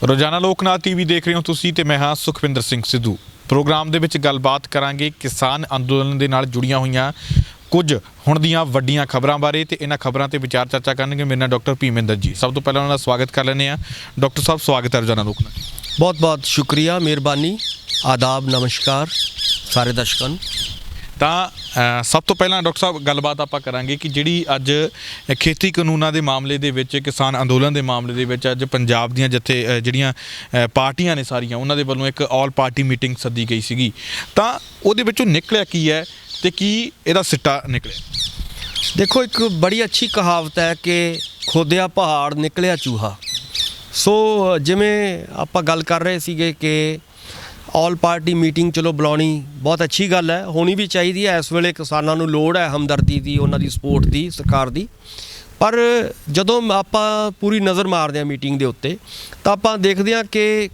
ਰੋਜ਼ਾਨਾ ਲੋਕਨਾਥ ਟੀਵੀ ਦੇਖ ਰਹੇ ਹੋ ਤੁਸੀਂ ਤੇ ਮੈਂ ਹਾਂ ਸੁਖਵਿੰਦਰ ਸਿੰਘ ਸਿੱਧੂ। ਪ੍ਰੋਗਰਾਮ ਦੇ ਵਿੱਚ ਗੱਲਬਾਤ ਕਰਾਂਗੇ ਕਿਸਾਨ ਅੰਦੋਲਨ ਦੇ ਨਾਲ ਜੁੜੀਆਂ ਹੋਈਆਂ ਕੁਝ ਹੁਣ ਦੀਆਂ ਵੱਡੀਆਂ ਖਬਰਾਂ ਬਾਰੇ ਤੇ ਇਹਨਾਂ ਖਬਰਾਂ ਤੇ ਵਿਚਾਰ ਚਰਚਾ ਕਰਨਗੇ ਮੇਰੇ ਨਾਲ ਡਾਕਟਰ ਭੀਮਿੰਦਰ ਜੀ। ਸਭ ਤੋਂ ਪਹਿਲਾਂ ਉਹਨਾਂ ਦਾ ਸਵਾਗਤ ਕਰ ਲੈਂਦੇ ਹਾਂ। ਡਾਕਟਰ ਸਾਹਿਬ ਸਵਾਗਤ ਹੈ ਰੋਜ਼ਾਨਾ ਲੋਕਨਾਥ। बहुत बहुत शुक्रिया, मेहरबानी, आदाब, नमस्कार सारे दर्शकों। ਤਾਂ ਸਭ ਤੋਂ ਪਹਿਲਾਂ ਡਾਕਟਰ ਸਾਹਿਬ ਗੱਲਬਾਤ ਆਪਾਂ ਕਰਾਂਗੇ ਕਿ ਜਿਹੜੀ ਅੱਜ ਖੇਤੀ ਕਾਨੂੰਨਾਂ ਦੇ ਮਾਮਲੇ ਦੇ ਵਿੱਚ ਕਿਸਾਨ ਅੰਦੋਲਨ ਦੇ ਮਾਮਲੇ ਦੇ ਵਿੱਚ ਅੱਜ ਪੰਜਾਬ ਦੀਆਂ ਜਿਹੜੀਆਂ ਪਾਰਟੀਆਂ ਨੇ ਸਾਰੀਆਂ ਉਹਨਾਂ ਦੇ ਵੱਲੋਂ ਇੱਕ ਆਲ ਪਾਰਟੀ ਮੀਟਿੰਗ ਸੱਦੀ ਗਈ ਸੀਗੀ, ਤਾਂ ਉਹਦੇ ਵਿੱਚੋਂ ਨਿਕਲਿਆ ਕੀ ਹੈ ਤੇ ਕੀ ਇਹਦਾ ਸਿੱਟਾ ਨਿਕਲਿਆ? देखो, एक बड़ी अच्छी कहावत है कि खोदिया पहाड़ निकलिया चूहा। सो जिमें ਆਪਾਂ ਗੱਲ ਕਰ ਰਹੇ ਸੀਗੇ ਕਿ ਆਲ ਪਾਰਟੀ ਮੀਟਿੰਗ ਚਲੋ ਬੁਲਾਉਣੀ ਬਹੁਤ ਅੱਛੀ ਗੱਲ ਹੈ, ਹੋਣੀ ਵੀ ਚਾਹੀਦੀ ਹੈ। ਇਸ ਵੇਲੇ ਕਿਸਾਨਾਂ ਨੂੰ ਲੋੜ ਹੈ ਹਮਦਰਦੀ ਦੀ, ਉਹਨਾਂ ਦੀ ਸਪੋਰਟ ਦੀ, ਸਰਕਾਰ ਦੀ। ਪਰ ਜਦੋਂ ਆਪਾਂ ਪੂਰੀ ਨਜ਼ਰ ਮਾਰਦੇ ਹਾਂ ਮੀਟਿੰਗ ਦੇ ਉੱਤੇ ਤਾਂ ਆਪਾਂ ਦੇਖਦੇ ਹਾਂ ਕਿ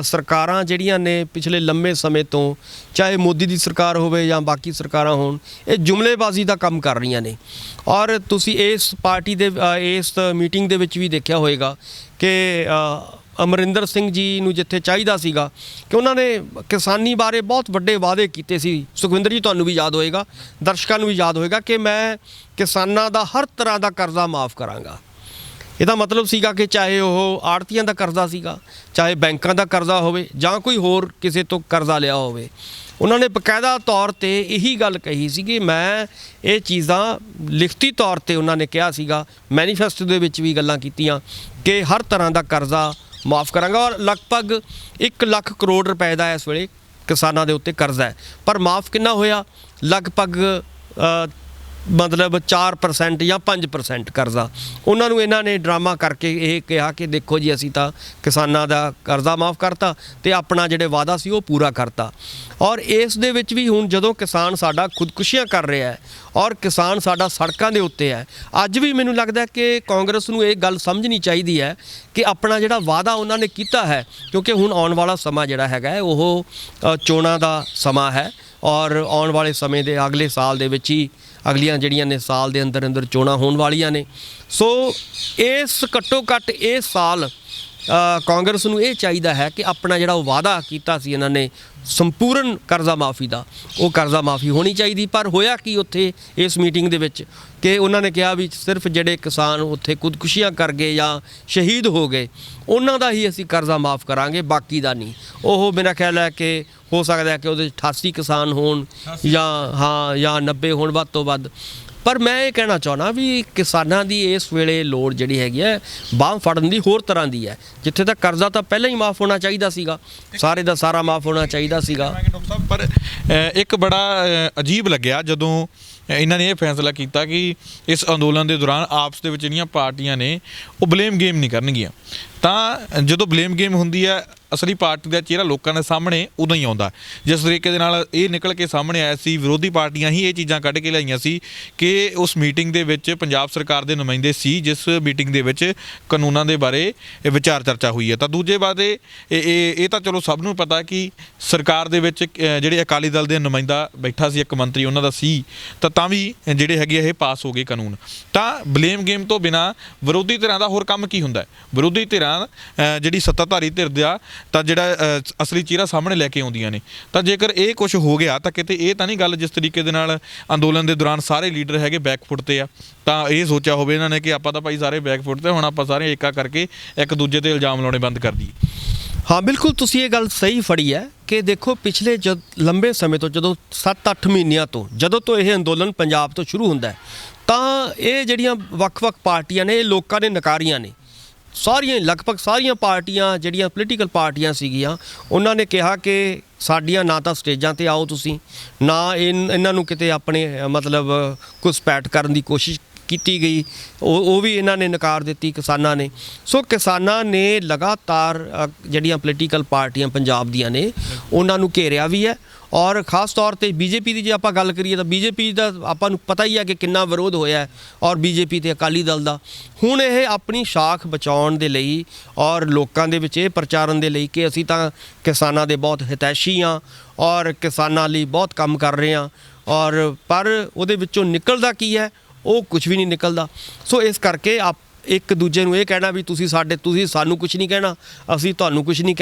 ਸਰਕਾਰਾਂ ਜਿਹੜੀਆਂ ਨੇ ਪਿਛਲੇ ਲੰਮੇ ਸਮੇਂ ਤੋਂ, ਚਾਹੇ ਮੋਦੀ ਦੀ ਸਰਕਾਰ ਹੋਵੇ ਜਾਂ ਬਾਕੀ ਸਰਕਾਰਾਂ ਹੋਣ, ਇਹ ਜੁਮਲੇਬਾਜ਼ੀ ਦਾ ਕੰਮ ਕਰ ਰਹੀਆਂ ਨੇ। ਔਰ ਤੁਸੀਂ ਇਸ ਪਾਰਟੀ ਦੇ ਇਸ ਮੀਟਿੰਗ ਦੇ ਵਿੱਚ ਵੀ ਦੇਖਿਆ ਹੋਏਗਾ ਕਿ ਅਮਰਿੰਦਰ ਸਿੰਘ ਜੀ ਨੂੰ ਜਿੱਥੇ ਚਾਹੀਦਾ ਸੀਗਾ ਕਿ ਉਹਨਾਂ ਨੇ ਕਿਸਾਨੀ ਬਾਰੇ ਬਹੁਤ ਵੱਡੇ ਵਾਅਦੇ ਕੀਤੇ ਸੀ। ਸੁਖਵਿੰਦਰ ਜੀ, ਤੁਹਾਨੂੰ ਵੀ ਯਾਦ ਹੋਏਗਾ, ਦਰਸ਼ਕਾਂ ਨੂੰ ਵੀ ਯਾਦ ਹੋਏਗਾ ਕਿ ਮੈਂ ਕਿਸਾਨਾਂ ਦਾ ਹਰ ਤਰ੍ਹਾਂ ਦਾ ਕਰਜ਼ਾ ਮਾफ़ ਕਰਾਂਗਾ। ਇਹਦਾ ਮਤਲਬ ਸੀਗਾ ਕਿ ਚਾਹੇ ਉਹ ਆੜ੍ਹਤੀਆਂ ਦਾ ਕਰਜ਼ਾ ਸੀਗਾ, ਚਾਹੇ ਬੈਂਕਾਂ ਦਾ ਕਰਜ਼ਾ ਹੋਵੇ ਜਾਂ ਕੋਈ ਹੋਰ ਕਿਸੇ ਤੋਂ ਕਰਜ਼ਾ ਲਿਆ ਹੋਵੇ। ਉਹਨਾਂ ਨੇ ਬਕਾਇਦਾ ਤੌਰ 'ਤੇ ਇਹੀ ਗੱਲ ਕਹੀ ਸੀ ਕਿ ਮੈਂ ਇਹ ਚੀਜ਼ਾਂ ਲਿਖਤੀ ਤੌਰ 'ਤੇ ਉਹਨਾਂ ਨੇ ਕਿਹਾ ਸੀਗਾ, ਮੈਨੀਫੈਸਟੋ ਦੇ ਵਿੱਚ ਵੀ ਗੱਲਾਂ ਕੀਤੀਆਂ ਕਿ ਹਰ ਤਰ੍ਹਾਂ ਦਾ ਕਰਜ਼ਾ ਮਾफ़ ਕਰਾਂਗਾ। ਔਰ ਲਗਭਗ 1 ਲੱਖ ਕਰੋੜ ਰੁਪਏ ਦਾ ਇਸ ਵੇਲੇ ਕਿਸਾਨਾਂ ਦੇ ਉੱਤੇ ਕਰਜ਼ਾ ਹੈ। ਪਰ ਮਾफ़ ਕਿੰਨਾ ਹੋਇਆ? ਲਗਭਗ ਮਤਲਬ 4% ਜਾਂ 5% ਕਰਜ਼ਾ। ਉਹਨਾਂ ਨੂੰ ਇਹਨਾਂ ਨੇ ਡਰਾਮਾ ਕਰਕੇ ਇਹ ਕਿਹਾ ਕਿ ਦੇਖੋ ਜੀ ਅਸੀਂ ਤਾਂ ਕਿਸਾਨਾਂ ਦਾ ਕਰਜ਼ਾ ਮਾफ़ ਕਰਤਾ ਤੇ ਆਪਣਾ ਜਿਹੜੇ ਵਾਅਦਾ ਸੀ ਉਹ ਪੂਰਾ ਕਰਤਾ। ਔਰ ਇਸ ਦੇ ਵਿੱਚ ਵੀ ਹੁਣ ਜਦੋਂ ਕਿਸਾਨ ਸਾਡਾ ਖੁਦਕੁਸ਼ੀਆਂ ਕਰ ਰਿਹਾ ਹੈ ਔਰ ਕਿਸਾਨ ਸਾਡਾ ਸੜਕਾਂ ਦੇ ਉੱਤੇ ਹੈ, ਅੱਜ ਵੀ ਮੈਨੂੰ ਲੱਗਦਾ ਕਿ ਕਾਂਗਰਸ ਨੂੰ ਇਹ ਗੱਲ ਸਮਝਣੀ ਚਾਹੀਦੀ ਹੈ ਕਿ ਆਪਣਾ ਜਿਹੜਾ ਵਾਅਦਾ ਉਹਨਾਂ ਨੇ ਕੀਤਾ ਹੈ, ਕਿਉਂਕਿ ਹੁਣ ਆਉਣ ਵਾਲਾ ਸਮਾਂ ਜਿਹੜਾ ਹੈਗਾ ਉਹ ਚੋਣਾਂ ਦਾ ਸਮਾਂ ਹੈ ਔਰ ਆਉਣ ਵਾਲੇ ਸਮੇਂ ਦੇ ਅਗਲੇ ਸਾਲ ਦੇ ਵਿੱਚ ਹੀ ਅਗਲੀਆਂ ਜਿਹੜੀਆਂ ਨੇ ਸਾਲ ਦੇ ਅੰਦਰ ਅੰਦਰ ਚੋਣਾਂ ਹੋਣ ਵਾਲੀਆਂ ਨੇ। ਸੋ ਇਸ ਘੱਟੋ ਘੱਟ ਇਸ ਸਾਲ ਕਾਂਗਰਸ ਨੂੰ ਇਹ ਚਾਹੀਦਾ ਹੈ ਕਿ ਆਪਣਾ ਜਿਹੜਾ ਉਹ ਵਾਅਦਾ ਕੀਤਾ ਸੀ ਇਹਨਾਂ ਨੇ ਸੰਪੂਰਨ ਕਰਜ਼ਾ ਮਾਫੀ ਦਾ, ਉਹ ਕਰਜ਼ਾ ਮਾਫੀ ਹੋਣੀ ਚਾਹੀਦੀ। ਪਰ ਹੋਇਆ ਕੀ ਉੱਥੇ ਇਸ ਮੀਟਿੰਗ ਦੇ ਵਿੱਚ ਕਿ ਉਹਨਾਂ ਨੇ ਕਿਹਾ ਵੀ ਸਿਰਫ ਜਿਹੜੇ ਕਿਸਾਨ ਉੱਥੇ ਖੁਦਕੁਸ਼ੀਆਂ ਕਰ ਗਏ ਜਾਂ ਸ਼ਹੀਦ ਹੋ ਗਏ ਉਹਨਾਂ ਦਾ ਹੀ ਅਸੀਂ ਕਰਜ਼ਾ ਮਾफ़ ਕਰਾਂਗੇ, ਬਾਕੀ ਦਾ ਨਹੀਂ। ਉਹ ਮੇਰਾ ਖਿਆਲ ਹੈ ਕਿ ਹੋ ਸਕਦਾ ਹੈ ਕਿ ਉਹਦੇ 88 ਕਿਸਾਨ ਹੋਣ ਜਾਂ 90 ਹੋਣ ਵੱਧ ਤੋਂ ਵੱਧ। ਪਰ ਮੈਂ ਇਹ ਕਹਿਣਾ ਚਾਹੁੰਦਾ ਵੀ ਕਿਸਾਨਾਂ ਦੀ ਇਸ ਵੇਲੇ ਲੋੜ ਜਿਹੜੀ ਹੈਗੀ ਹੈ ਬਾਂਹ ਫੜਨ ਦੀ ਹੋਰ ਤਰ੍ਹਾਂ ਦੀ ਹੈ। ਜਿੱਥੇ ਤੱਕ ਕਰਜ਼ਾ ਤਾਂ ਪਹਿਲਾਂ ਹੀ ਮਾफ़ ਹੋਣਾ ਚਾਹੀਦਾ ਸੀਗਾ, ਸਾਰੇ ਦਾ ਸਾਰਾ ਮਾफ़ ਹੋਣਾ ਚਾਹੀਦਾ ਸੀਗਾ। ਡਾਕਟਰ ਸਾਹਿਬ, ਪਰ ਇੱਕ ਬੜਾ ਅਜੀਬ ਲੱਗਿਆ ਜਦੋਂ ਇਹਨਾਂ ਨੇ ਇਹ ਫੈਸਲਾ ਕੀਤਾ ਕਿ ਇਸ ਅੰਦੋਲਨ ਦੇ ਦੌਰਾਨ ਆਪਸ ਦੇ ਵਿੱਚ ਜਿਹੜੀਆਂ ਪਾਰਟੀਆਂ ਨੇ ਉਹ ਬਲੇਮ ਗੇਮ ਨਹੀਂ ਕਰਨਗੀਆਂ। ਤਾਂ ਜਦੋਂ ਬਲੇਮ ਗੇਮ ਹੁੰਦੀ ਹੈ ਅਸਲੀ ਪਾਰਟੀ ਦਾ ਚਿਹਰਾ ਲੋਕਾਂ ਦੇ ਸਾਹਮਣੇ ਉਦੋਂ ਹੀ ਆਉਂਦਾ। ਜਿਸ ਤਰੀਕੇ ਦੇ ਨਾਲ ਇਹ ਨਿਕਲ ਕੇ ਸਾਹਮਣੇ ਆਇਆ ਸੀ, ਵਿਰੋਧੀ ਪਾਰਟੀਆਂ ਹੀ ਇਹ ਚੀਜ਼ਾਂ ਕੱਢ ਕੇ ਲਿਆਈਆਂ ਸੀ ਕਿ ਉਸ ਮੀਟਿੰਗ ਦੇ ਵਿੱਚ ਪੰਜਾਬ ਸਰਕਾਰ ਦੇ ਨੁਮਾਇੰਦੇ ਸੀ, ਜਿਸ ਮੀਟਿੰਗ ਦੇ ਵਿੱਚ ਕਾਨੂੰਨਾਂ ਦੇ ਬਾਰੇ ਵਿਚਾਰ ਚਰਚਾ ਹੋਈ ਹੈ। ਤਾਂ ਦੂਜੇ ਪਾਸੇ ਇਹ ਤਾਂ ਚਲੋ ਸਭ ਨੂੰ ਪਤਾ ਕਿ ਸਰਕਾਰ ਦੇ ਵਿੱਚ ਜਿਹੜੇ ਅਕਾਲੀ ਦਲ ਦੇ ਨੁਮਾਇੰਦਾ ਬੈਠਾ ਸੀ, ਇੱਕ ਮੰਤਰੀ ਉਹਨਾਂ ਦਾ ਸੀ, ਤਾਂ ਵੀ ਜਿਹੜੇ ਹੈਗੇ ਇਹ ਪਾਸ ਹੋ ਗਏ ਕਾਨੂੰਨ। ਤਾਂ ਬਲੇਮ ਗੇਮ ਤੋਂ ਬਿਨਾਂ ਵਿਰੋਧੀ ਧਿਰਾਂ ਦਾ ਹੋਰ ਕੰਮ ਕੀ ਹੁੰਦਾ? ਵਿਰੋਧੀ ਧਿਰਾਂ ਜਿਹੜੀ ਸੱਤਾਧਾਰੀ ਧਿਰ ਦਾ ਤਾਂ ਜਿਹੜਾ ਅਸਲੀ ਚਿਹਰਾ ਸਾਹਮਣੇ ਲੈ ਕੇ ਆਉਂਦੀਆਂ ਨੇ। ਤਾਂ ਜੇਕਰ ਇਹ ਕੁਝ ਹੋ ਗਿਆ ਤਾਂ ਕਿਤੇ ਇਹ ਤਾਂ ਨਹੀਂ ਗੱਲ ਜਿਸ ਤਰੀਕੇ ਦੇ ਨਾਲ ਅੰਦੋਲਨ ਦੇ ਦੌਰਾਨ ਸਾਰੇ ਲੀਡਰ ਹੈਗੇ ਬੈਕਫੁੱਟ 'ਤੇ ਆ, ਤਾਂ ਇਹ ਸੋਚਿਆ ਹੋਵੇ ਇਹਨਾਂ ਨੇ ਕਿ ਆਪਾਂ ਤਾਂ ਭਾਈ ਸਾਰੇ ਬੈਕਫੁੱਟ 'ਤੇ, ਹੁਣ ਆਪਾਂ ਸਾਰੇ ਏਕਾ ਕਰਕੇ ਇੱਕ ਦੂਜੇ 'ਤੇ ਇਲਜ਼ਾਮ ਲਾਉਣੇ ਬੰਦ ਕਰ ਦਈਏ। ਹਾਂ, ਬਿਲਕੁਲ ਤੁਸੀਂ ਇਹ ਗੱਲ ਸਹੀ ਫੜੀ ਹੈ ਕਿ ਦੇਖੋ ਪਿਛਲੇ ਲੰਬੇ ਸਮੇਂ ਤੋਂ, ਜਦੋਂ 7-8 ਮਹੀਨਿਆਂ ਤੋਂ ਜਦੋਂ ਤੋਂ ਇਹ ਅੰਦੋਲਨ ਪੰਜਾਬ ਤੋਂ ਸ਼ੁਰੂ ਹੁੰਦਾ ਹੈ, ਤਾਂ ਇਹ ਜਿਹੜੀਆਂ ਵੱਖ-ਵੱਖ ਪਾਰਟੀਆਂ ਨੇ ਇਹ ਲੋਕਾਂ ਨੇ ਨਕਾਰੀਆਂ ਨੇ। ਸਾਰੀਆਂ ਲਗਭਗ ਸਾਰੀਆਂ ਪਾਰਟੀਆਂ ਜਿਹੜੀਆਂ ਪੋਲੀਟੀਕਲ ਪਾਰਟੀਆਂ ਸੀਗੀਆਂ ਉਹਨਾਂ ਨੇ ਕਿਹਾ ਕਿ ਸਾਡੀਆਂ ਨਾ ਤਾਂ ਸਟੇਜਾਂ 'ਤੇ ਆਓ ਤੁਸੀਂ, ਨਾ ਇਹਨਾਂ ਨੂੰ ਕਿਤੇ ਆਪਣੇ ਮਤਲਬ ਘੁਸਪੈਠ ਕਰਨ ਦੀ ਕੋਸ਼ਿਸ਼ ਕੀਤੀ ਗਈ, ਉਹ ਵੀ ਇਹਨਾਂ ਨੇ ਨਕਾਰ ਦਿੱਤੀ ਕਿਸਾਨਾਂ ਨੇ। ਸੋ ਕਿਸਾਨਾਂ ਨੇ ਲਗਾਤਾਰ ਜਿਹੜੀਆਂ ਪੋਲੀਟੀਕਲ ਪਾਰਟੀਆਂ ਪੰਜਾਬ ਦੀਆਂ ਨੇ ਉਹਨਾਂ ਨੂੰ ਘੇਰਿਆ ਵੀ ਹੈ। ਔਰ ਖਾਸ ਤੌਰ 'ਤੇ ਬੀਜੇਪੀ ਦੀ ਜੇ ਆਪਾਂ ਗੱਲ ਕਰੀਏ ਤਾਂ ਬੀਜੇਪੀ ਦਾ ਆਪਾਂ ਨੂੰ ਪਤਾ ਹੀ ਹੈ ਕਿ ਕਿੰਨਾ ਵਿਰੋਧ ਹੋਇਆ ਔਰ ਬੀਜੇਪੀ ਅਤੇ ਅਕਾਲੀ ਦਲ ਦਾ। ਹੁਣ ਇਹ ਆਪਣੀ ਸ਼ਾਖ ਬਚਾਉਣ ਦੇ ਲਈ ਔਰ ਲੋਕਾਂ ਦੇ ਵਿੱਚ ਇਹ ਪ੍ਰਚਾਰਨ ਦੇ ਲਈ ਕਿ ਅਸੀਂ ਤਾਂ ਕਿਸਾਨਾਂ ਦੇ ਬਹੁਤ ਹਿਤੈਸ਼ੀ ਹਾਂ ਔਰ ਕਿਸਾਨਾਂ ਲਈ ਬਹੁਤ ਕੰਮ ਕਰ ਰਹੇ ਹਾਂ, ਔਰ ਪਰ ਉਹਦੇ ਵਿੱਚੋਂ ਨਿਕਲਦਾ ਕੀ ਹੈ? ਉਹ ਕੁਝ ਵੀ ਨਹੀਂ ਨਿਕਲਦਾ। ਸੋ ਇਸ ਕਰਕੇ ਇੱਕ ਦੂਜੇ ਨੂੰ ਇਹ ਕਹਿਣਾ ਵੀ ਤੁਸੀਂ ਸਾਨੂੰ ਕੁਝ ਨਹੀਂ ਕਹਿਣਾ, ਅਸੀਂ ਤੁਹਾਨੂੰ ਕੁਝ ਨਹੀਂ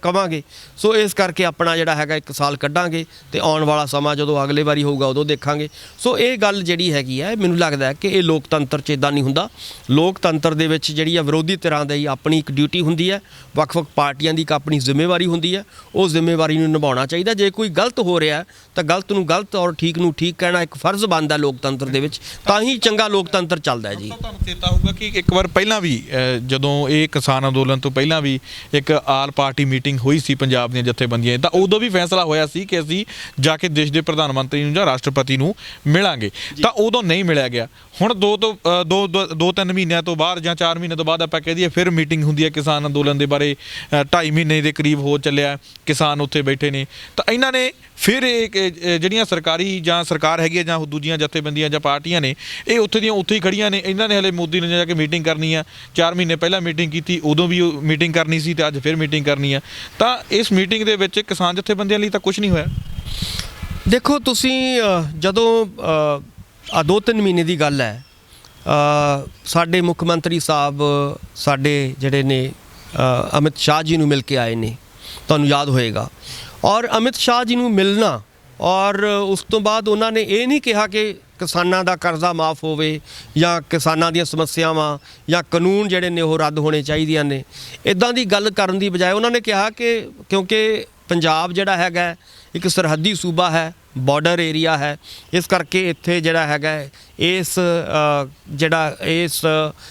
ਕਵਾਂਗੇ। ਸੋ ਇਸ ਕਰਕੇ ਆਪਣਾ ਜਿਹੜਾ ਹੈਗਾ 1 ਸਾਲ ਕੱਢਾਂਗੇ ਤੇ ਆਉਣ ਵਾਲਾ ਸਮਾਂ ਜਦੋਂ ਅਗਲੇ ਵਾਰੀ ਹੋਊਗਾ ਉਦੋਂ ਦੇਖਾਂਗੇ। ਸੋ ਇਹ ਗੱਲ ਜਿਹੜੀ ਹੈਗੀ ਹੈ, ਮੈਨੂੰ ਲੱਗਦਾ ਹੈ ਕਿ ਇਹ ਲੋਕਤੰਤਰ 'ਚ ਇੱਦਾਂ ਨਹੀਂ ਹੁੰਦਾ। ਲੋਕਤੰਤਰ ਦੇ ਵਿੱਚ ਜਿਹੜੀ ਆ ਵਿਰੋਧੀ ਧਿਰਾਂ ਦੀ ਆਪਣੀ ਇੱਕ ਡਿਊਟੀ ਹੁੰਦੀ ਹੈ, ਵੱਖ-ਵੱਖ ਪਾਰਟੀਆਂ ਦੀ ਇੱਕ ਆਪਣੀ ਜ਼ਿੰਮੇਵਾਰੀ ਹੁੰਦੀ ਹੈ। ਉਹ ਜ਼ਿੰਮੇਵਾਰੀ ਨੂੰ ਨਿਭਾਉਣਾ ਚਾਹੀਦਾ। ਜੇ ਕੋਈ ਗਲਤ ਹੋ ਰਿਹਾ ਤਾਂ ਗਲਤ ਨੂੰ ਗਲਤ ਔਰ ਠੀਕ ਨੂੰ ਠੀਕ ਕਹਿਣਾ ਇੱਕ ਫਰਜ਼ ਬਣਦਾ ਲੋਕਤੰਤਰ ਦੇ ਵਿੱਚ, ਤਾਂ ਹੀ ਚੰਗਾ ਲੋਕਤੰਤਰ ਚੱਲਦਾ ਹੈ ਜੀ। ਤੁਹਾਨੂੰ ਚੇਤਾ ਹੋਊਗਾ ਕਿ ਇੱਕ ਵਾਰ ਪਹਿਲਾਂ ਵੀ ਜਦੋਂ ਇਹ ਕਿਸਾਨ ਅੰਦੋਲਨ ਤੋਂ ਪਹਿਲਾਂ ਵੀ ਇੱਕ ਆਲ ਪਾਰਟੀ ਮੀਟਿੰਗ ਹੋਈ ਸੀ ਪੰਜਾਬ ਦੀਆਂ ਜਥੇਬੰਦੀਆਂ, ਤਾਂ ਉਦੋਂ ਵੀ ਫੈਸਲਾ ਹੋਇਆ ਸੀ ਕਿ ਅਸੀਂ ਜਾ ਕੇ ਦੇਸ਼ ਦੇ ਪ੍ਰਧਾਨ ਮੰਤਰੀ ਨੂੰ ਜਾਂ ਰਾਸ਼ਟਰਪਤੀ ਨੂੰ ਮਿਲਾਂਗੇ, ਤਾਂ ਉਦੋਂ ਨਹੀਂ ਮਿਲਿਆ ਗਿਆ। ਹੁਣ 2-3 ਮਹੀਨਿਆਂ ਤੋਂ ਬਾਅਦ ਜਾਂ 4 ਮਹੀਨੇ ਤੋਂ ਬਾਅਦ ਆਪਾਂ ਕਹਿ ਦਈਏ ਫਿਰ ਮੀਟਿੰਗ ਹੁੰਦੀ ਹੈ ਕਿਸਾਨ ਅੰਦੋਲਨ ਦੇ ਬਾਰੇ, 2.5 ਮਹੀਨੇ ਦੇ ਕਰੀਬ ਹੋ ਚੱਲਿਆ, ਕਿਸਾਨ ਉੱਥੇ ਬੈਠੇ ਨੇ। ਤਾਂ ਇਹਨਾਂ ਨੇ ਫਿਰ ਜਿਹੜੀਆਂ ਸਰਕਾਰੀ ਜਾਂ ਸਰਕਾਰ ਹੈਗੀ ਹੈ ਜਾਂ ਦੂਜੀਆਂ ਜਥੇਬੰਦੀਆਂ ਜਾਂ ਪਾਰਟੀਆਂ ਨੇ, ਇਹ ਉੱਥੇ ਦੀਆਂ ਉੱਥੇ ਹੀ ਖੜੀਆਂ ਨੇ। ਇਹਨਾਂ ਨੇ ਹਲੇ ਮੋਦੀ ਨੇ ਜਾ ਕੇ ਮੀਟਿੰਗ ਕਰਨੀ ਆ, 4 ਮਹੀਨੇ ਪਹਿਲਾਂ ਮੀਟਿੰਗ ਕੀਤੀ, ਉਦੋਂ ਵੀ ਮੀਟਿੰਗ ਕਰਨੀ ਸੀ ਤੇ ਅੱਜ ਫਿਰ ਮੀਟਿੰਗ ਕਰਨੀ ਆ। ਤਾਂ ਇਸ ਮੀਟਿੰਗ ਦੇ ਵਿੱਚ ਕਿਸਾਨ ਜਥੇਬੰਦੀਆਂ ਲਈ ਤਾਂ ਕੁਝ ਨਹੀਂ ਹੋਇਆ। ਦੇਖੋ ਤੁਸੀਂ ਜਦੋਂ 2-3 ਮਹੀਨੇ ਦੀ ਗੱਲ ਹੈ, ਸਾਡੇ ਮੁੱਖ ਮੰਤਰੀ ਸਾਹਿਬ ਸਾਡੇ ਜਿਹੜੇ ਨੇ ਅਮਿਤ ਸ਼ਾਹ ਜੀ ਨੂੰ ਮਿਲ ਕੇ ਆਏ ਨੇ, ਤੁਹਾਨੂੰ ਯਾਦ ਹੋਏਗਾ। ਔਰ ਅਮਿਤ ਸ਼ਾਹ ਜੀ ਨੂੰ ਮਿਲਣਾ ਔਰ ਉਸ ਤੋਂ ਬਾਅਦ ਉਹਨਾਂ ਨੇ ਇਹ ਨਹੀਂ ਕਿਹਾ ਕਿ ਕਿਸਾਨਾਂ ਦਾ ਕਰਜ਼ਾ ਮਾਫ ਹੋਵੇ ਜਾਂ ਕਿਸਾਨਾਂ ਦੀਆਂ ਸਮੱਸਿਆਵਾਂ ਜਾਂ ਕਾਨੂੰਨ ਜਿਹੜੇ ਨੇ ਉਹ ਰੱਦ ਹੋਣੇ ਚਾਹੀਦੀਆਂ ਨੇ। ਇੱਦਾਂ ਦੀ ਗੱਲ ਕਰਨ ਦੀ ਬਜਾਏ ਉਹਨਾਂ ਨੇ ਕਿਹਾ ਕਿ ਕਿਉਂਕਿ ਪੰਜਾਬ ਜਿਹੜਾ ਹੈਗਾ ਇੱਕ ਸਰਹੱਦੀ ਸੂਬਾ ਹੈ, ਬਾਰਡਰ ਏਰੀਆ ਹੈ, ਇਸ ਕਰਕੇ ਇੱਥੇ ਜਿਹੜਾ ਹੈਗਾ ਇਸ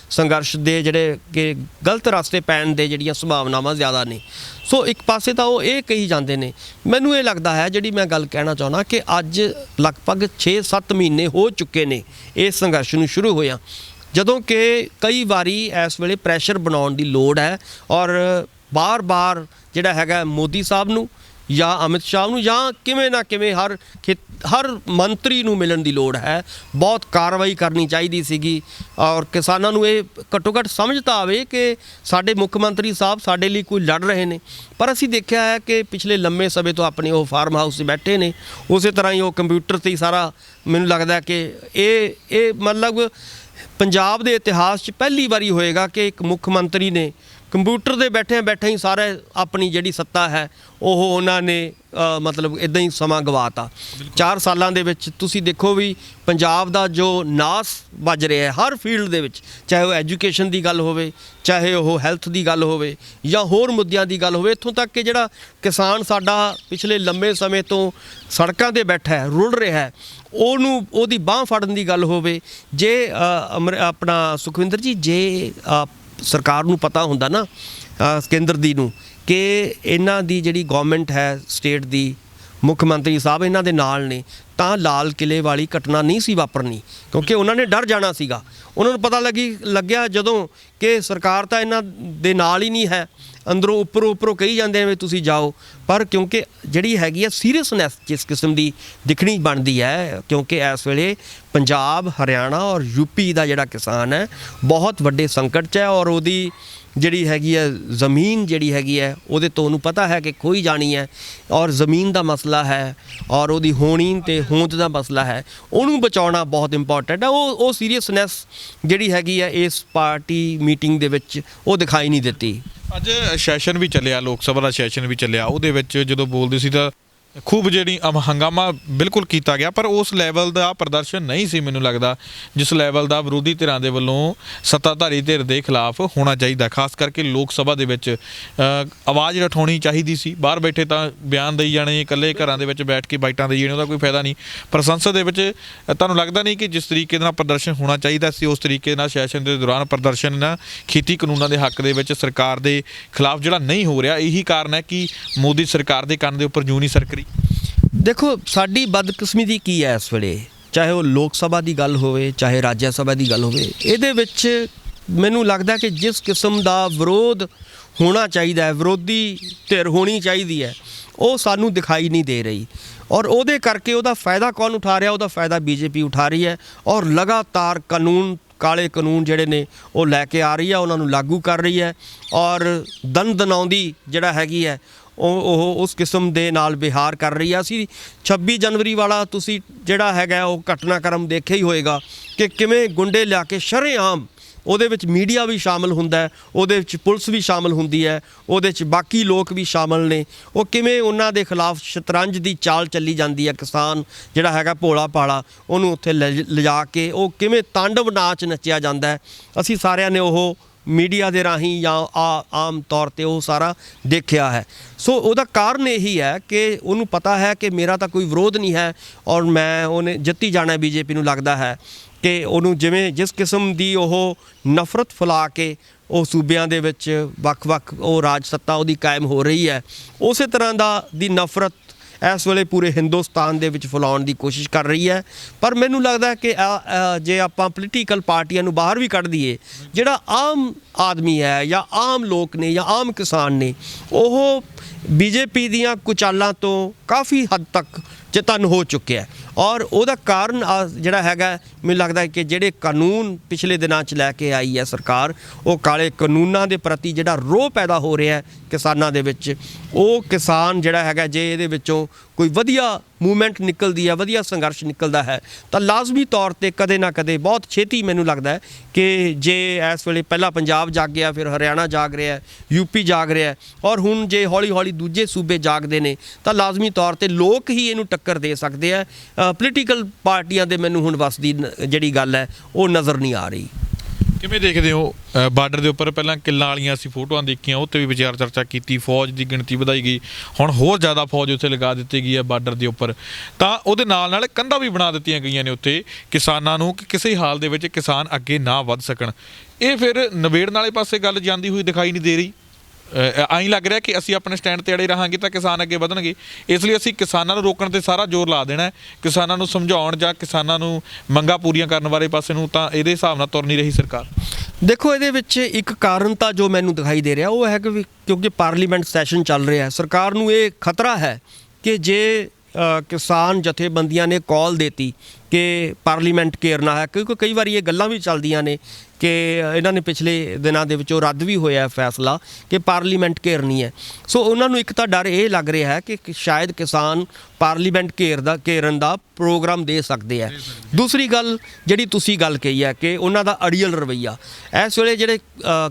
ਸੰਘਰਸ਼ ਦੇ ਜਿਹੜੇ ਕਿ ਗਲਤ ਰਸਤੇ ਪੈਣ ਦੇ ਜਿਹੜੀਆਂ ਸੰਭਾਵਨਾਵਾਂ ਜ਼ਿਆਦਾ ਨੇ। ਸੋ ਇੱਕ ਪਾਸੇ ਤਾਂ ਉਹ ਇਹ ਕਹੀ ਜਾਂਦੇ ਨੇ। ਮੈਨੂੰ ਇਹ ਲੱਗਦਾ ਹੈ, ਜਿਹੜੀ ਮੈਂ ਗੱਲ ਕਹਿਣਾ ਚਾਹੁੰਦਾ, ਕਿ ਅੱਜ ਲਗਭਗ 6-7 ਮਹੀਨੇ ਹੋ ਚੁੱਕੇ ਨੇ ਇਸ ਸੰਘਰਸ਼ ਨੂੰ ਸ਼ੁਰੂ ਹੋਇਆ, ਜਦੋਂ ਕਿ ਕਈ ਵਾਰੀ ਇਸ ਵੇਲੇ ਪ੍ਰੈਸ਼ਰ ਬਣਾਉਣ ਦੀ ਲੋੜ ਹੈ ਔਰ ਬਾਰ-ਬਾਰ ਜਿਹੜਾ ਹੈਗਾ ਮੋਦੀ ਸਾਹਿਬ ਨੂੰ ਜਾਂ ਅਮਿਤ ਸ਼ਾਹ ਨੂੰ ਜਾਂ ਕਿਵੇਂ ਨਾ ਕਿਵੇਂ ਹਰ ਮੰਤਰੀ ਨੂੰ ਮਿਲਣ ਦੀ ਲੋੜ ਹੈ। ਬਹੁਤ ਕਾਰਵਾਈ ਕਰਨੀ ਚਾਹੀਦੀ ਸੀਗੀ ਔਰ ਕਿਸਾਨਾਂ ਨੂੰ ਇਹ ਘੱਟੋ ਘੱਟ ਸਮਝ ਤਾਂ ਆਵੇ ਕਿ ਸਾਡੇ ਮੁੱਖ ਮੰਤਰੀ ਸਾਹਿਬ ਸਾਡੇ ਲਈ ਕੋਈ ਲੜ ਰਹੇ ਨੇ। ਪਰ ਅਸੀਂ ਦੇਖਿਆ ਹੈ ਕਿ ਪਿਛਲੇ ਲੰਮੇ ਸਮੇਂ ਤੋਂ ਆਪਣੇ ਉਹ ਫਾਰਮ ਹਾਊਸ 'ਤੇ ਬੈਠੇ ਨੇ, ਉਸੇ ਤਰ੍ਹਾਂ ਹੀ ਉਹ ਕੰਪਿਊਟਰ 'ਤੇ ਹੀ ਸਾਰਾ। ਮੈਨੂੰ ਲੱਗਦਾ ਕਿ ਇਹ ਮਤਲਬ ਪੰਜਾਬ ਦੇ ਇਤਿਹਾਸ 'ਚ ਪਹਿਲੀ ਵਾਰੀ ਹੋਏਗਾ ਕਿ ਇੱਕ ਮੁੱਖ ਮੰਤਰੀ ਨੇ ਕੰਪਿਊਟਰ ਦੇ ਬੈਠੇ ਹੀ ਸਾਰੇ ਆਪਣੀ ਜਿਹੜੀ ਸੱਤਾ ਹੈ ਉਹਨਾਂ ਨੇ ਮਤਲਬ ਇੱਦਾਂ ਹੀ ਸਮਾਂ ਗਵਾਤਾ। 4 ਸਾਲਾਂ ਦੇ ਵਿੱਚ ਤੁਸੀਂ ਦੇਖੋ ਵੀ ਪੰਜਾਬ ਦਾ ਜੋ ਨਾਸ ਵੱਜ ਰਿਹਾ ਹੈ ਹਰ ਫੀਲਡ ਦੇ ਵਿੱਚ, ਚਾਹੇ ਉਹ ਐਜੂਕੇਸ਼ਨ ਦੀ ਗੱਲ ਹੋਵੇ, ਚਾਹੇ ਉਹ ਹੈਲਥ ਦੀ ਗੱਲ ਹੋਵੇ ਜਾਂ ਹੋਰ ਮੁੱਦਿਆਂ ਦੀ ਗੱਲ ਹੋਵੇ, ਇੱਥੋਂ ਤੱਕ ਕਿ ਜਿਹੜਾ ਕਿਸਾਨ ਸਾਡਾ ਪਿਛਲੇ ਲੰਮੇ ਸਮੇਂ ਤੋਂ ਸੜਕਾਂ 'ਤੇ ਬੈਠਾ ਹੈ, ਰੁਲ ਰਿਹਾ ਹੈ, ਉਹਦੀ ਬਾਂਹ ਫੜਨ ਦੀ ਗੱਲ ਹੋਵੇ। ਜੇ ਆਪਣਾ ਸੁਖਵਿੰਦਰ ਜੀ, ਜੇ ਸਰਕਾਰ ਨੂੰ ਪਤਾ ਹੁੰਦਾ ਨਾ, ਕੇਂਦਰ ਦੀ ਨੂੰ, ਕਿ ਇਹਨਾਂ ਦੀ ਜਿਹੜੀ ਗੌਰਮੈਂਟ ਹੈ ਸਟੇਟ ਦੀ, ਮੁੱਖ ਮੰਤਰੀ ਸਾਹਿਬ ਇਹਨਾਂ ਦੇ ਨਾਲ ਨੇ, ਤਾਂ ਲਾਲ ਕਿਲੇ ਵਾਲੀ ਘਟਨਾ ਨਹੀਂ ਸੀ ਵਾਪਰਨੀ, ਕਿਉਂਕਿ ਉਹਨਾਂ ਨੇ ਡਰ ਜਾਣਾ ਸੀਗਾ। ਉਹਨਾਂ ਨੂੰ ਪਤਾ ਲੱਗਿਆ ਜਦੋਂ ਕਿ ਸਰਕਾਰ ਤਾਂ ਇਹਨਾਂ ਦੇ ਨਾਲ ਹੀ ਨਹੀਂ ਹੈ, ਅੰਦਰੋਂ ਉੱਪਰੋਂ ਕਹੀ ਜਾਂਦੇ ਨੇ ਵੀ ਤੁਸੀਂ ਜਾਓ। ਪਰ ਕਿਉਂਕਿ ਜਿਹੜੀ ਹੈਗੀ ਆ ਸੀਰੀਅਸਨੈਸ ਜਿਸ ਕਿਸਮ ਦੀ ਦਿਖਣੀ ਬਣਦੀ ਹੈ, ਕਿਉਂਕਿ ਇਸ ਵੇਲੇ ਪੰਜਾਬ, ਹਰਿਆਣਾ ਔਰ ਯੂਪੀ ਦਾ ਜਿਹੜਾ ਕਿਸਾਨ ਹੈ ਬਹੁਤ ਵੱਡੇ ਸੰਕਟ 'ਚ ਹੈ ਔਰ ਉਹਦੀ ਜਿਹੜੀ ਹੈਗੀ ਹੈ ਜ਼ਮੀਨ ਜਿਹੜੀ ਹੈਗੀ ਹੈ ਉਹਦੇ ਤੋਂ ਉਹਨੂੰ ਪਤਾ ਹੈ ਕਿ ਖੋਈ ਜਾਣੀ ਹੈ ਔਰ ਜ਼ਮੀਨ ਦਾ ਮਸਲਾ ਹੈ ਔਰ ਉਹਦੀ ਹੋਣੀ ਤੇ ਹੋਂਦ ਦਾ ਮਸਲਾ ਹੈ, ਉਹਨੂੰ ਬਚਾਉਣਾ ਬਹੁਤ ਇੰਪੋਰਟੈਂਟ ਹੈ। ਉਹ ਸੀਰੀਅਸਨੈਸ ਜਿਹੜੀ ਹੈਗੀ ਹੈ ਇਸ ਪਾਰਟੀ ਮੀਟਿੰਗ ਦੇ ਵਿੱਚ ਉਹ ਦਿਖਾਈ ਨਹੀਂ ਦਿੱਤੀ। ਅੱਜ ਸੈਸ਼ਨ ਵੀ ਚੱਲਿਆ, ਲੋਕ ਸਭਾ ਦਾ ਸੈਸ਼ਨ ਵੀ ਚੱਲਿਆ, ਉਹਦੇ ਵਿੱਚ ਜਦੋਂ ਬੋਲਦੇ ਸੀ ਤਾਂ ਖੂਬ ਜਿਹੜੀ ਹੰਗਾਮਾ ਬਿਲਕੁਲ ਕੀਤਾ ਗਿਆ, ਪਰ ਉਸ ਲੈਵਲ ਦਾ ਪ੍ਰਦਰਸ਼ਨ ਨਹੀਂ ਸੀ ਮੈਨੂੰ ਲੱਗਦਾ ਜਿਸ ਲੈਵਲ ਦਾ ਵਿਰੋਧੀ ਧਿਰਾਂ ਦੇ ਵੱਲੋਂ ਸੱਤਾਧਾਰੀ ਧਿਰ ਦੇ ਖਿਲਾਫ ਹੋਣਾ ਚਾਹੀਦਾ। ਖਾਸ ਕਰਕੇ ਲੋਕ ਸਭਾ ਦੇ ਵਿੱਚ ਆਵਾਜ਼ ਉਠਾਉਣੀ ਚਾਹੀਦੀ ਸੀ। ਬਾਹਰ ਬੈਠੇ ਤਾਂ ਬਿਆਨ ਦੇਈ ਜਾਣੇ, ਇਕੱਲੇ ਘਰਾਂ ਦੇ ਵਿੱਚ ਬੈਠ ਕੇ ਬਾਈਟਾਂ ਦੇਈ ਜਾਣੇ, ਉਹਦਾ ਕੋਈ ਫਾਇਦਾ ਨਹੀਂ। ਪਰ ਸੰਸਦ ਦੇ ਵਿੱਚ ਤੁਹਾਨੂੰ ਲੱਗਦਾ ਨਹੀਂ ਕਿ ਜਿਸ ਤਰੀਕੇ ਨਾਲ ਪ੍ਰਦਰਸ਼ਨ ਹੋਣਾ ਚਾਹੀਦਾ ਸੀ ਉਸ ਤਰੀਕੇ ਨਾਲ ਸੈਸ਼ਨ ਦੇ ਦੌਰਾਨ ਪ੍ਰਦਰਸ਼ਨ ਨਾ ਖੇਤੀ ਕਾਨੂੰਨਾਂ ਦੇ ਹੱਕ ਦੇ ਵਿੱਚ ਸਰਕਾਰ ਦੇ ਖਿਲਾਫ ਜਿਹੜਾ ਨਹੀਂ ਹੋ ਰਿਹਾ? ਇਹੀ ਕਾਰਨ ਹੈ ਕਿ ਮੋਦੀ ਸਰਕਾਰ ਦੇ ਕੰਨ ਦੇ ਉੱਪਰ ਜੂੰ ਨਹੀਂ ਸਰਕ ਰਹੀ। ਦੇਖੋ, ਸਾਡੀ ਬਦਕਿਸਮਤੀ ਕੀ ਹੈ ਇਸ ਵੇਲੇ, ਚਾਹੇ ਉਹ ਲੋਕ ਸਭਾ ਦੀ ਗੱਲ ਹੋਵੇ ਚਾਹੇ ਰਾਜ ਸਭਾ ਦੀ ਗੱਲ ਹੋਵੇ, ਇਹਦੇ ਵਿੱਚ ਮੈਨੂੰ ਲੱਗਦਾ ਕਿ ਜਿਸ ਕਿਸਮ ਦਾ ਵਿਰੋਧ ਹੋਣਾ ਚਾਹੀਦਾ ਹੈ, ਵਿਰੋਧੀ ਧਿਰ ਹੋਣੀ ਚਾਹੀਦੀ ਹੈ, ਉਹ ਸਾਨੂੰ ਦਿਖਾਈ ਨਹੀਂ ਦੇ ਰਹੀ ਔਰ ਉਹਦੇ ਕਰਕੇ ਉਹਦਾ ਫਾਇਦਾ ਕੌਣ ਉਠਾ ਰਿਹਾ? ਉਹਦਾ ਫਾਇਦਾ ਬੀਜੇਪੀ ਉਠਾ ਰਹੀ ਹੈ ਔਰ ਲਗਾਤਾਰ ਕਾਲੇ ਕਾਨੂੰਨ ਜਿਹੜੇ ਨੇ ਉਹ ਲੈ ਕੇ ਆ ਰਹੀ ਹੈ, ਉਹਨਾਂ ਨੂੰ ਲਾਗੂ ਕਰ ਰਹੀ ਹੈ ਔਰ ਦਨਾਉਂਦੀ ਜਿਹੜਾ ਹੈਗੀ ਹੈ ਉਹ ਉਸ ਕਿਸਮ ਦੇ ਨਾਲ ਵਿਹਾਰ ਕਰ ਰਹੀ ਆ। ਅਸੀਂ 26 ਜਨਵਰੀ ਵਾਲਾ ਤੁਸੀਂ ਜਿਹੜਾ ਹੈਗਾ ਉਹ ਘਟਨਾਕ੍ਰਮ ਦੇਖਿਆ ਹੀ ਹੋਏਗਾ ਕਿ ਕਿਵੇਂ ਗੁੰਡੇ ਲਿਆ ਕੇ ਸ਼ਰੇਆਮ ਉਹਦੇ ਵਿੱਚ ਮੀਡੀਆ ਵੀ ਸ਼ਾਮਲ ਹੁੰਦਾ ਹੈ, ਉਹਦੇ ਵਿੱਚ ਪੁਲਿਸ ਵੀ ਸ਼ਾਮਲ ਹੁੰਦੀ ਹੈ, ਉਹਦੇ ਵਿੱਚ ਬਾਕੀ ਲੋਕ ਵੀ ਸ਼ਾਮਲ ਨੇ। ਉਹ ਕਿਵੇਂ ਉਹਨਾਂ ਦੇ ਖਿਲਾਫ ਸ਼ਤਰੰਜ ਦੀ ਚਾਲ ਚੱਲੀ ਜਾਂਦੀ ਹੈ। ਕਿਸਾਨ ਜਿਹੜਾ ਹੈਗਾ ਭੋਲਾ ਭਾਲਾ, ਉਹਨੂੰ ਉੱਥੇ ਲਿਜਾ ਕੇ ਉਹ ਕਿਵੇਂ ਤਾਂਡਵ ਨਾਚ ਨੱਚਿਆ ਜਾਂਦਾ ਹੈ, ਅਸੀਂ ਸਾਰਿਆਂ ਨੇ ਉਹ ਮੀਡੀਆ ਦੇ ਰਾਹੀਂ ਜਾਂ ਆਮ ਤੌਰ 'ਤੇ ਉਹ ਸਾਰਾ ਦੇਖਿਆ ਹੈ। ਸੋ ਉਹਦਾ ਕਾਰਨ ਇਹੀ ਹੈ ਕਿ ਉਹਨੂੰ ਪਤਾ ਹੈ ਕਿ ਮੇਰਾ ਤਾਂ ਕੋਈ ਵਿਰੋਧ ਨਹੀਂ ਹੈ ਔਰ ਉਹਨੇ ਜਿੱਤੀ ਜਾਣਾ। ਬੀਜੇਪੀ ਨੂੰ ਲੱਗਦਾ ਹੈ ਕਿ ਉਹਨੂੰ ਜਿਵੇਂ ਜਿਸ ਕਿਸਮ ਦੀ ਉਹ ਨਫ਼ਰਤ ਫੈਲਾ ਕੇ ਉਹ ਸੂਬਿਆਂ ਦੇ ਵਿੱਚ ਵੱਖ-ਵੱਖ ਉਹ ਰਾਜ ਸੱਤਾ ਉਹਦੀ ਕਾਇਮ ਹੋ ਰਹੀ ਹੈ, ਉਸੇ ਤਰ੍ਹਾਂ ਦੀ ਨਫ਼ਰਤ ਇਸ ਵੇਲੇ ਪੂਰੇ ਹਿੰਦੁਸਤਾਨ ਦੇ ਵਿੱਚ ਫੈਲਾਉਣ ਦੀ ਕੋਸ਼ਿਸ਼ ਕਰ ਰਹੀ ਹੈ। ਪਰ ਮੈਨੂੰ ਲੱਗਦਾ ਕਿ ਜੇ ਆਪਾਂ ਪੋਲੀਟੀਕਲ ਪਾਰਟੀਆਂ ਨੂੰ ਬਾਹਰ ਵੀ ਕੱਢ ਦਈਏ, ਜਿਹੜਾ ਆਮ ਆਦਮੀ ਹੈ ਜਾਂ ਆਮ ਲੋਕ ਨੇ ਜਾਂ ਆਮ ਕਿਸਾਨ ਨੇ, ਉਹ ਬੀਜੇਪੀ ਦੀਆਂ ਕੁਚਾਲਾਂ ਤੋਂ ਕਾਫੀ ਹੱਦ ਤੱਕ ਚੇਤੰਨ ਹੋ ਚੁੱਕਿਆ ਔਰ ਉਹਦਾ ਕਾਰਨ ਜਿਹੜਾ ਹੈਗਾ, ਮੈਨੂੰ ਲੱਗਦਾ ਕਿ ਜਿਹੜੇ ਕਾਨੂੰਨ ਪਿਛਲੇ ਦਿਨਾਂ 'ਚ ਲੈ ਕੇ ਆਈ ਹੈ ਸਰਕਾਰ, ਉਹ ਕਾਲੇ ਕਾਨੂੰਨਾਂ ਦੇ ਪ੍ਰਤੀ ਜਿਹੜਾ ਰੋਹ ਪੈਦਾ ਹੋ ਰਿਹਾ ਕਿਸਾਨਾਂ ਦੇ ਵਿੱਚ, ਉਹ ਕਿਸਾਨ ਜਿਹੜਾ ਹੈਗਾ ਜੇ ਇਹਦੇ ਵਿੱਚੋਂ ਕੋਈ ਵਧੀਆ ਮੂਵਮੈਂਟ ਨਿਕਲਦੀ ਹੈ, ਵਧੀਆ ਸੰਘਰਸ਼ ਨਿਕਲਦਾ ਹੈ, ਤਾਂ ਲਾਜ਼ਮੀ ਤੌਰ 'ਤੇ ਕਦੇ ਨਾ ਕਦੇ ਬਹੁਤ ਛੇਤੀ ਮੈਨੂੰ ਲੱਗਦਾ ਹੈ ਕਿ ਜੇ ਇਸ ਵੇਲੇ ਪਹਿਲਾਂ ਪੰਜਾਬ ਜਾਗਿਆ, ਫਿਰ ਹਰਿਆਣਾ ਜਾਗ ਰਿਹਾ, ਯੂਪੀ ਜਾਗ ਰਿਹਾ ਔਰ ਹੁਣ ਜੇ ਹੌਲੀ ਹੌਲੀ ਦੂਜੇ ਸੂਬੇ ਜਾਗਦੇ ਨੇ, ਤਾਂ ਲਾਜ਼ਮੀ ਤੌਰ 'ਤੇ ਲੋਕ ਹੀ ਇਹਨੂੰ ਟੱਕਰ ਦੇ ਸਕਦੇ ਆ। ਪੋਲੀਟੀਕਲ ਪਾਰਟੀਆਂ ਦੇ ਮੈਨੂੰ ਹੁਣ ਵਸ ਦੀ ਜਿਹੜੀ ਗੱਲ ਹੈ ਉਹ ਨਜ਼ਰ ਨਹੀਂ ਆ ਰਹੀ। ਕਿਵੇਂ ਦੇਖਦੇ ਹੋ ਬਾਰਡਰ ਦੇ ਉੱਪਰ ਪਹਿਲਾਂ ਕਿੱਲਾਂ ਵਾਲੀਆਂ ਅਸੀਂ ਫੋਟੋਆਂ ਦੇਖੀਆਂ, ਉਹ 'ਤੇ ਵੀ ਵਿਚਾਰ ਚਰਚਾ ਕੀਤੀ, ਫੌਜ ਦੀ ਗਿਣਤੀ ਵਧਾਈ ਗਈ, ਹੁਣ ਹੋਰ ਜ਼ਿਆਦਾ ਫੌਜ ਉੱਥੇ ਲਗਾ ਦਿੱਤੀ ਗਈ ਹੈ ਬਾਰਡਰ ਦੇ ਉੱਪਰ, ਤਾਂ ਉਹਦੇ ਨਾਲ ਨਾਲ ਕੰਧਾਂ ਵੀ ਬਣਾ ਦਿੱਤੀਆਂ ਗਈਆਂ ਨੇ ਉੱਥੇ ਕਿਸਾਨਾਂ ਨੂੰ ਕਿ ਕਿਸੇ ਹਾਲ ਦੇ ਵਿੱਚ ਕਿਸਾਨ ਅੱਗੇ ਨਾ ਵੱਧ ਸਕਣ। ਇਹ ਫਿਰ ਨਿਬੇੜਨ ਵਾਲੇ ਪਾਸੇ ਗੱਲ ਜਾਂਦੀ ਹੋਈ ਦਿਖਾਈ ਨਹੀਂ ਦੇ ਰਹੀ। ਆਈ ਲੱਗ ਰਿਹਾ ਕਿ ਅਸੀਂ ਆਪਣੇ ਸਟੈਂਡ 'ਤੇ ਅੜੇ ਰਹਾਂਗੇ ਤਾਂ ਕਿਸਾਨ ਅੱਗੇ ਵਧਣਗੇ, ਇਸ ਲਈ ਅਸੀਂ ਕਿਸਾਨਾਂ ਨੂੰ ਰੋਕਣ 'ਤੇ ਸਾਰਾ ਜ਼ੋਰ ਲਾ ਦੇਣਾ, ਕਿਸਾਨਾਂ ਨੂੰ ਸਮਝਾਉਣ ਜਾਂ ਕਿਸਾਨਾਂ ਨੂੰ ਮੰਗਾਂ ਪੂਰੀਆਂ ਕਰਨ ਵਾਲੇ ਪਾਸੇ ਨੂੰ ਤਾਂ ਇਹਦੇ ਹਿਸਾਬ ਨਾਲ ਤੁਰ ਨਹੀਂ ਰਹੀ ਸਰਕਾਰ। ਦੇਖੋ, ਇਹਦੇ ਵਿੱਚ ਇੱਕ ਕਾਰਨ ਤਾਂ ਜੋ ਮੈਨੂੰ ਦਿਖਾਈ ਦੇ ਰਿਹਾ ਉਹ ਹੈ ਕਿ ਕਿਉਂਕਿ ਪਾਰਲੀਮੈਂਟ ਸੈਸ਼ਨ ਚੱਲ ਰਿਹਾ, ਸਰਕਾਰ ਨੂੰ ਇਹ ਖਤਰਾ ਹੈ ਕਿ ਜੇ ਕਿਸਾਨ ਜਥੇਬੰਦੀਆਂ ਨੇ ਕਾਲ ਦੇਤੀ ਕਿ ਪਾਰਲੀਮੈਂਟ ਘੇਰਨਾ ਹੈ, ਕਿਉਂਕਿ ਕਈ ਵਾਰੀ ਇਹ ਗੱਲਾਂ ਵੀ ਚੱਲਦੀਆਂ ਨੇ ਕਿ ਇਹਨਾਂ ਨੇ ਪਿਛਲੇ ਦਿਨਾਂ ਦੇ ਵਿੱਚ ਉਹ ਰੱਦ ਵੀ ਹੋਇਆ ਫੈਸਲਾ ਕਿ ਪਾਰਲੀਮੈਂਟ ਘੇਰਨੀ ਹੈ। ਸੋ ਉਹਨਾਂ ਨੂੰ ਇੱਕ ਤਾਂ ਡਰ ਇਹ ਲੱਗ ਰਿਹਾ ਹੈ ਕਿ ਸ਼ਾਇਦ ਕਿਸਾਨ ਪਾਰਲੀਮੈਂਟ ਘੇਰਨ ਦਾ ਪ੍ਰੋਗਰਾਮ ਦੇ ਸਕਦੇ ਹੈ। ਦੂਸਰੀ ਗੱਲ ਜਿਹੜੀ ਤੁਸੀਂ ਗੱਲ ਕਹੀ ਹੈ ਕਿ ਉਹਨਾਂ ਦਾ ਅੜੀਅਲ ਰਵੱਈਆ, ਇਸ ਵੇਲੇ ਜਿਹੜੇ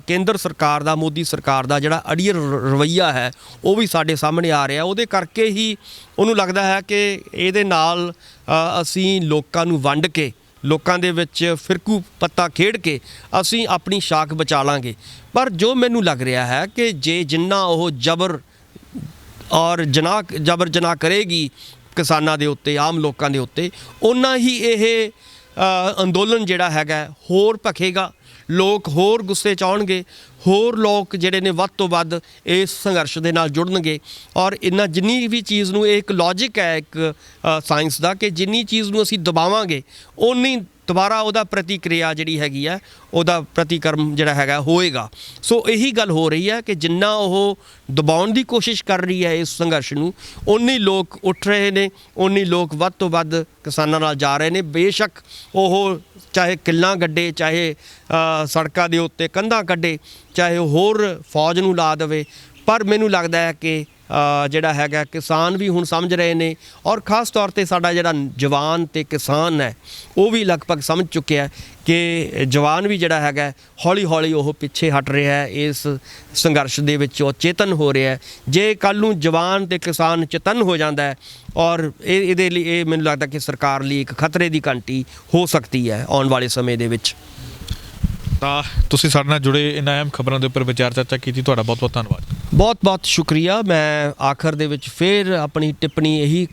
ਕੇਂਦਰ ਸਰਕਾਰ ਦਾ, ਮੋਦੀ ਸਰਕਾਰ ਦਾ ਜਿਹੜਾ ਅੜੀਅਲ ਰਵੱਈਆ ਹੈ ਉਹ ਵੀ ਸਾਡੇ ਸਾਹਮਣੇ ਆ ਰਿਹਾ। ਉਹਦੇ ਕਰਕੇ ਹੀ ਉਹਨੂੰ ਲੱਗਦਾ ਹੈ ਕਿ ਇਹਦੇ ਨਾਲ ਅਸੀਂ ਲੋਕਾਂ ਨੂੰ ਵੰਡ ਕੇ, ਲੋਕਾਂ ਦੇ ਵਿੱਚ ਫਿਰਕੂ ਪੱਤਾ ਖੇਡ ਕੇ ਅਸੀਂ ਆਪਣੀ ਸ਼ਾਖ ਬਚਾ ਲਾਂਗੇ। ਪਰ ਜੋ ਮੈਨੂੰ ਲੱਗ ਰਿਹਾ ਹੈ ਕਿ ਜੇ ਜਿੰਨਾ ਉਹ ਜਬਰ ਜਨਾਹ ਕਰੇਗੀ ਕਿਸਾਨਾਂ ਦੇ ਉੱਤੇ, ਆਮ ਲੋਕਾਂ ਦੇ ਉੱਤੇ, ਓਨਾ ਹੀ ਇਹ ਅੰਦੋਲਨ ਜਿਹੜਾ ਹੈਗਾ ਹੋਰ ਭਖੇਗਾ, ਲੋਕ ਹੋਰ ਗੁੱਸੇ 'ਚ ਆਉਣਗੇ, ਹੋਰ ਲੋਕ ਜਿਹੜੇ ਨੇ ਵੱਧ ਤੋਂ ਵੱਧ ਇਸ ਸੰਘਰਸ਼ ਦੇ ਨਾਲ ਜੁੜਨਗੇ। ਔਰ ਇਹਨਾਂ ਜਿੰਨੀ ਵੀ ਚੀਜ਼ ਨੂੰ, ਇਹ ਇੱਕ ਲੌਜਿਕ ਹੈ ਇੱਕ ਸਾਇੰਸ ਦਾ ਕਿ ਜਿੰਨੀ ਚੀਜ਼ ਨੂੰ ਅਸੀਂ ਦਬਾਵਾਂਗੇ ਓਨੀ ਦੁਬਾਰਾ ਉਹਦਾ ਪ੍ਰਤੀਕਿਰਿਆ ਜਿਹੜੀ ਹੈਗੀ ਹੈ, ਉਹਦਾ ਪ੍ਰਤੀਕਰਮ ਜਿਹੜਾ ਹੈਗਾ ਹੋਏਗਾ। ਸੋ ਇਹੀ ਗੱਲ ਹੋ ਰਹੀ ਹੈ ਕਿ ਜਿੰਨਾ ਉਹ ਦਬਾਉਣ ਦੀ ਕੋਸ਼ਿਸ਼ ਕਰ ਰਹੀ ਹੈ ਇਸ ਸੰਘਰਸ਼ ਨੂੰ, ਓਨੇ ਲੋਕ ਉੱਠ ਰਹੇ ਨੇ, ਓਨੇ ਲੋਕ ਵੱਧ ਤੋਂ ਵੱਧ ਕਿਸਾਨਾਂ ਨਾਲ ਜਾ ਰਹੇ ਨੇ। ਬੇਸ਼ੱਕ ਉਹ ਚਾਹੇ ਕਿੱਲਾਂ ਗੱਡੇ, ਚਾਹੇ ਸੜਕਾਂ ਦੇ ਉੱਤੇ ਕੰਧਾਂ ਕੱਢੇ, ਚਾਹੇ ਹੋਰ ਫੌਜ ਨੂੰ ਲਾ ਦੇਵੇ, ਪਰ ਮੈਨੂੰ ਲੱਗਦਾ ਹੈ ਕਿ ਜਿਹੜਾ ਹੈਗਾ ਕਿਸਾਨ ਵੀ ਹੁਣ ਸਮਝ ਰਹੇ ਨੇ ਔਰ ਖ਼ਾਸ ਤੌਰ 'ਤੇ ਸਾਡਾ ਜਿਹੜਾ ਜਵਾਨ ਅਤੇ ਕਿਸਾਨ ਹੈ ਉਹ ਵੀ ਲਗਭਗ ਸਮਝ ਚੁੱਕਿਆ ਕਿ ਜਵਾਨ ਵੀ ਜਿਹੜਾ ਹੈਗਾ ਹੌਲੀ ਹੌਲੀ ਉਹ ਪਿੱਛੇ ਹਟ ਰਿਹਾ ਹੈ, ਇਸ ਸੰਘਰਸ਼ ਦੇ ਵਿੱਚ ਉਹ ਚੇਤਨ ਹੋ ਰਿਹਾ ਹੈ। ਜੇ ਕੱਲ੍ਹ ਨੂੰ ਜਵਾਨ ਅਤੇ ਕਿਸਾਨ ਚੇਤਨ ਹੋ ਜਾਂਦਾ ਹੈ ਔਰ ਇਹਦੇ ਲਈ ਇਹ ਮੈਨੂੰ ਲੱਗਦਾ ਕਿ ਸਰਕਾਰ ਲਈ ਇੱਕ ਖਤਰੇ ਦੀ ਘੰਟੀ ਹੋ ਸਕਦੀ ਹੈ ਆਉਣ ਵਾਲੇ ਸਮੇਂ ਦੇ ਵਿੱਚ। ਤਾਂ ਤੁਸੀਂ ਸਾਡੇ ਨਾਲ ਜੁੜੇ ਇਹਨਾਂ ਅਹਿਮ ਖਬਰਾਂ ਦੇ ਉੱਪਰ ਵਿਚਾਰ ਚਰਚਾ ਕੀਤੀ, ਤੁਹਾਡਾ ਬਹੁਤ ਬਹੁਤ ਧੰਨਵਾਦ। ਬਹੁਤ ਬਹੁਤ ਸ਼ੁਕਰੀਆ। ਮੈਂ ਆਖਰ ਦੇ ਵਿੱਚ ਫਿਰ ਆਪਣੀ ਟਿੱਪਣੀ ਇਹੀ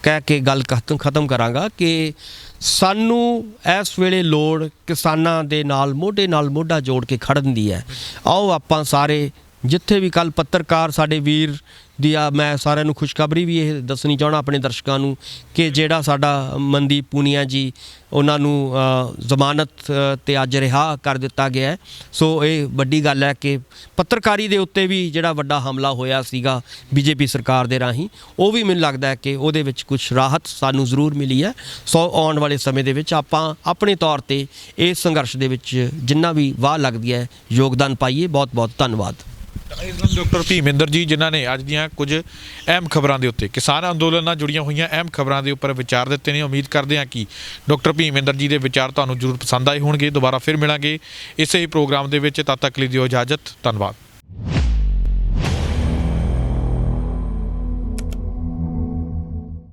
ਕਹਿ ਕੇ ਗੱਲ ਖਤਮ ਕਰਾਂਗਾ ਕਿ ਸਾਨੂੰ ਇਸ ਵੇਲੇ ਲੋੜ ਕਿਸਾਨਾਂ ਦੇ ਨਾਲ ਮੋਢਾ ਜੋੜ ਕੇ ਖੜਨ ਦੀ ਹੈ। ਆਓ ਆਪਾਂ ਸਾਰੇ ਜਿੱਥੇ ਵੀ ਕੱਲ੍ਹ ਪੱਤਰਕਾਰ ਸਾਡੇ ਵੀਰ ਦੀ ਮੈਂ ਸਾਰਿਆਂ ਨੂੰ ਖੁਸ਼ਖਬਰੀ ਵੀ ਇਹ ਦੱਸਣੀ ਚਾਹੁੰਦਾ ਆਪਣੇ ਦਰਸ਼ਕਾਂ ਨੂੰ ਕਿ ਜਿਹੜਾ ਸਾਡਾ ਮਨਦੀਪ ਪੂਨੀਆ ਜੀ, ਉਹਨਾਂ ਨੂੰ ਜ਼ਮਾਨਤ 'ਤੇ ਅੱਜ ਰਿਹਾ ਕਰ ਦਿੱਤਾ ਗਿਆ। ਸੋ ਇਹ ਵੱਡੀ ਗੱਲ ਹੈ ਕਿ ਪੱਤਰਕਾਰੀ ਦੇ ਉੱਤੇ ਵੀ ਜਿਹੜਾ ਵੱਡਾ ਹਮਲਾ ਹੋਇਆ ਸੀਗਾ ਬੀਜੇਪੀ ਸਰਕਾਰ ਦੇ ਰਾਹੀਂ, ਉਹ ਵੀ ਮੈਨੂੰ ਲੱਗਦਾ ਹੈ ਕਿ ਉਹਦੇ ਵਿੱਚ ਕੁਝ ਰਾਹਤ ਸਾਨੂੰ ਜ਼ਰੂਰ ਮਿਲੀ ਹੈ। ਸੋ ਆਉਣ ਵਾਲੇ ਸਮੇਂ ਦੇ ਵਿੱਚ ਆਪਾਂ ਆਪਣੇ ਤੌਰ 'ਤੇ ਇਸ ਸੰਘਰਸ਼ ਦੇ ਵਿੱਚ ਜਿੰਨਾ ਵੀ ਵਾਹ ਲੱਗਦੀ ਹੈ ਯੋਗਦਾਨ ਪਾਈਏ। ਬਹੁਤ ਬਹੁਤ ਧੰਨਵਾਦ। ਡਾਕਟਰ ਭੀਮਿੰਦਰ ਜੀ ਜਿਨ੍ਹਾਂ ਨੇ ਅੱਜ ਦੀਆਂ ਕੁਝ ਅਹਿਮ ਖਬਰਾਂ ਦੇ ਉੱਤੇ ਕਿਸਾਨ ਅੰਦੋਲਨ ਨਾਲ ਜੁੜੀਆਂ ਹੋਈਆਂ ਅਹਿਮ ਖਬਰਾਂ ਦੇ ਉੱਪਰ ਵਿਚਾਰ ਦਿੱਤੇ ਨੇ। ਉਮੀਦ ਕਰਦੇ ਹਾਂ ਕਿ ਡਾਕਟਰ ਭੀਮਿੰਦਰ ਜੀ ਦੇ ਵਿਚਾਰ ਤੁਹਾਨੂੰ ਜ਼ਰੂਰ ਪਸੰਦ ਆਏ ਹੋਣਗੇ। ਦੁਬਾਰਾ ਫਿਰ ਮਿਲਾਂਗੇ ਇਸੇ ਹੀ ਪ੍ਰੋਗਰਾਮ ਦੇ ਵਿੱਚ, ਤਦ ਤੱਕ ਲਈ ਦਿਓ ਇਜਾਜ਼ਤ। ਧੰਨਵਾਦ।